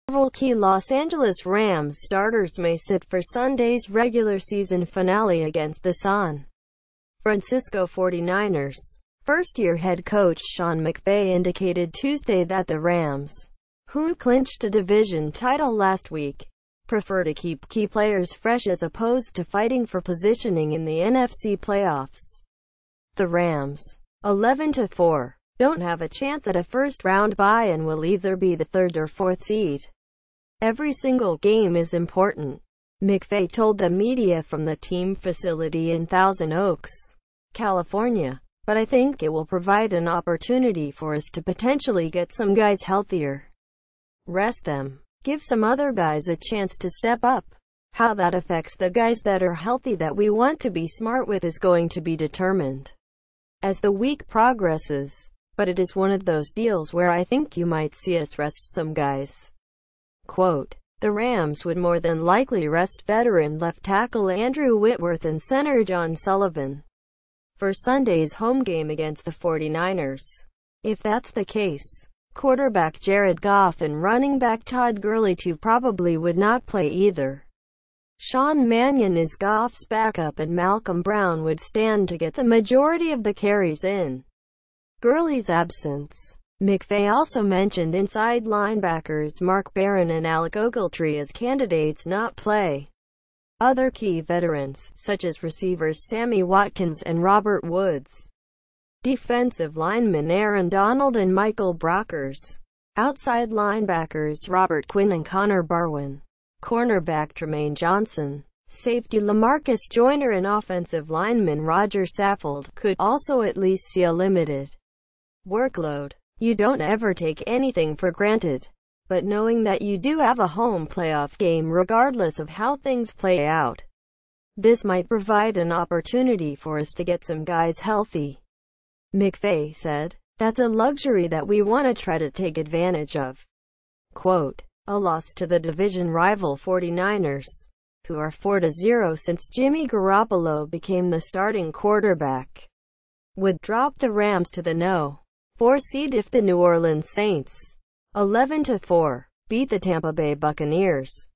Several key Los Angeles Rams starters may sit for Sunday's regular season finale against the San Francisco 49ers. First-year head coach Sean McVay indicated Tuesday that the Rams, who clinched a division title last week, prefer to keep key players fresh as opposed to fighting for positioning in the NFC playoffs. The Rams, 11-4, don't have a chance at a first-round bye and will either be the third or fourth seed. Every single game is important, McVay told the media from the team facility in Thousand Oaks, California. But I think it will provide an opportunity for us to potentially get some guys healthier. Rest them. Give some other guys a chance to step up. How that affects the guys that are healthy that we want to be smart with is going to be determined as the week progresses. But it is one of those deals where I think you might see us rest some guys. Quote, the Rams would more than likely rest veteran left tackle Andrew Whitworth and center John Sullivan for Sunday's home game against the 49ers. If that's the case, quarterback Jared Goff and running back Todd Gurley too probably would not play either. Sean Mannion is Goff's backup and Malcolm Brown would stand to get the majority of the carries in Gurley's absence. McVay also mentioned inside linebackers Mark Barron and Alec Ogletree as candidates not play. Other key veterans, such as receivers Sammy Watkins and Robert Woods, defensive linemen Aaron Donald and Michael Brockers, outside linebackers Robert Quinn and Connor Barwin, cornerback Tremaine Johnson, safety LaMarcus Joyner and offensive lineman Roger Saffold, could also at least see a limited workload. You don't ever take anything for granted, but knowing that you do have a home playoff game regardless of how things play out, this might provide an opportunity for us to get some guys healthy. McVay said, that's a luxury that we want to try to take advantage of. Quote, a loss to the division rival 49ers, who are 4-0 since Jimmy Garoppolo became the starting quarterback, would drop the Rams to the No. 4 seed if the New Orleans Saints, 11-4, beat the Tampa Bay Buccaneers,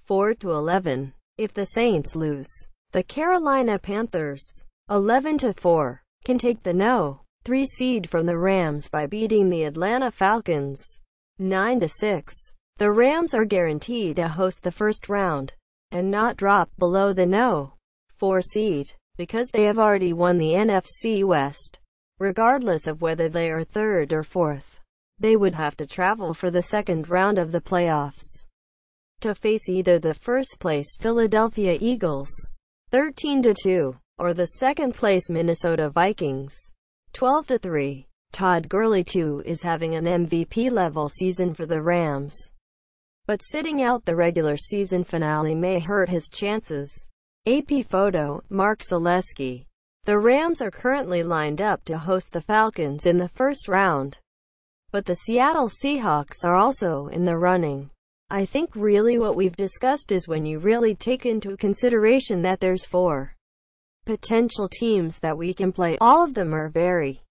4-11. If the Saints lose, the Carolina Panthers, 11-4, can take the No. 3 seed from the Rams by beating the Atlanta Falcons, 9-6. The Rams are guaranteed to host the first round, and not drop below the No. 4 seed, because they have already won the NFC West. Regardless of whether they are third or fourth, they would have to travel for the second round of the playoffs to face either the first-place Philadelphia Eagles, 13-2, or the second-place Minnesota Vikings, 12-3. Todd Gurley too is having an MVP-level season for the Rams, but sitting out the regular season finale may hurt his chances. AP photo, Mark Zaleski. The Rams are currently lined up to host the Falcons in the first round, but the Seattle Seahawks are also in the running. I think really what we've discussed is when you really take into consideration that there's 4 potential teams that we can play, all of them are very,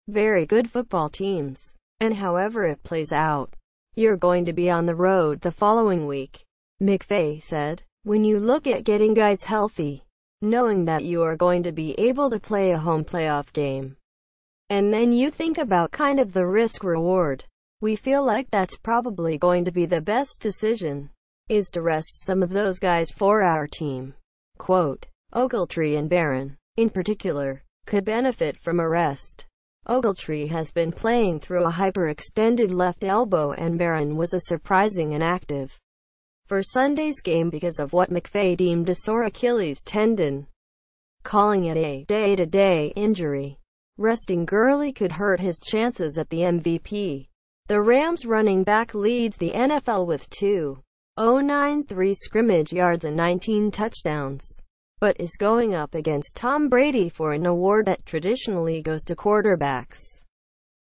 very good football teams, and however it plays out, you're going to be on the road the following week. McVay said, when you look at getting guys healthy, knowing that you are going to be able to play a home playoff game, and then you think about kind of the risk-reward, we feel like that's probably going to be the best decision, is to rest some of those guys for our team. Quote, Ogletree and Barron, in particular, could benefit from a rest. Ogletree has been playing through a hyperextended left elbow and Barron was a surprising inactive for Sunday's game because of what McVay deemed a sore Achilles tendon, calling it a day-to-day injury. Resting Gurley could hurt his chances at the MVP. The Rams running back leads the NFL with 2,093 scrimmage yards and 19 touchdowns, but is going up against Tom Brady for an award that traditionally goes to quarterbacks.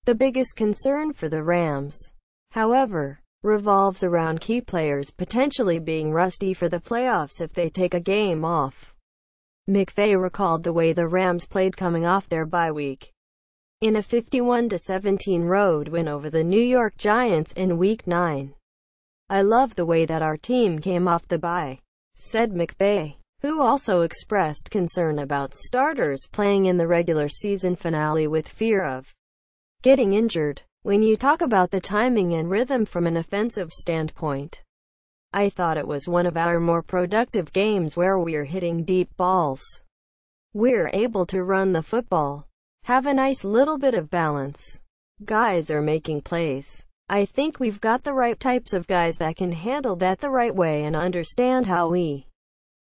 The biggest concern for the Rams, however, revolves around key players potentially being rusty for the playoffs if they take a game off. McVay recalled the way the Rams played coming off their bye week in a 51-17 road win over the New York Giants in Week 9. "I love the way that our team came off the bye," said McVay, who also expressed concern about starters playing in the regular season finale with fear of getting injured. "When you talk about the timing and rhythm from an offensive standpoint, I thought it was one of our more productive games where we're hitting deep balls. We're able to run the football, have a nice little bit of balance. Guys are making plays. I think we've got the right types of guys that can handle that the right way and understand how we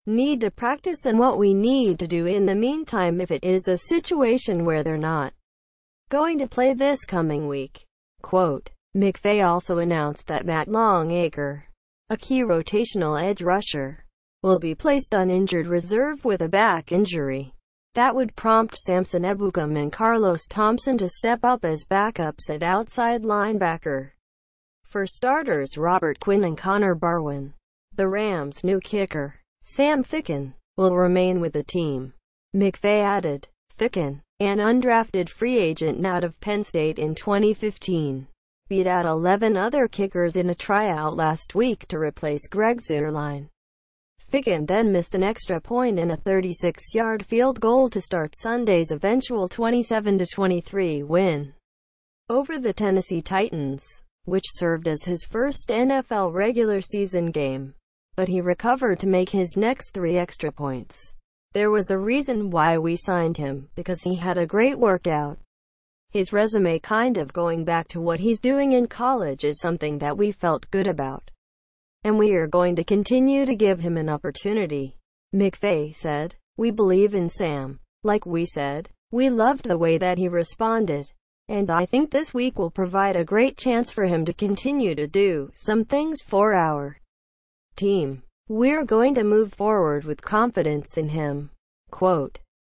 need to practice and what we need to do in the meantime if it is a situation where they're not going to play this coming week." Quote. McVay also announced that Matt Longacre, a key rotational edge rusher, will be placed on injured reserve with a back injury. That would prompt Samson Ebukam and Carlos Thompson to step up as backups at outside linebacker for starters Robert Quinn and Connor Barwin. The Rams' new kicker, Sam Ficken, will remain with the team. McVay added, Ficken, an undrafted free agent out of Penn State in 2015, beat out 11 other kickers in a tryout last week to replace Greg Zuerlein. Ficken then missed an extra point in a 36-yard field goal to start Sunday's eventual 27-23 win over the Tennessee Titans, which served as his first NFL regular season game. But he recovered to make his next 3 extra points. "There was a reason why we signed him, because he had a great workout. His resume kind of going back to what he's doing in college is something that we felt good about. And we are going to continue to give him an opportunity," McVay said. "We believe in Sam. Like we said, we loved the way that he responded. And I think this week will provide a great chance for him to continue to do some things for our team. We're going to move forward with confidence in him." Quote.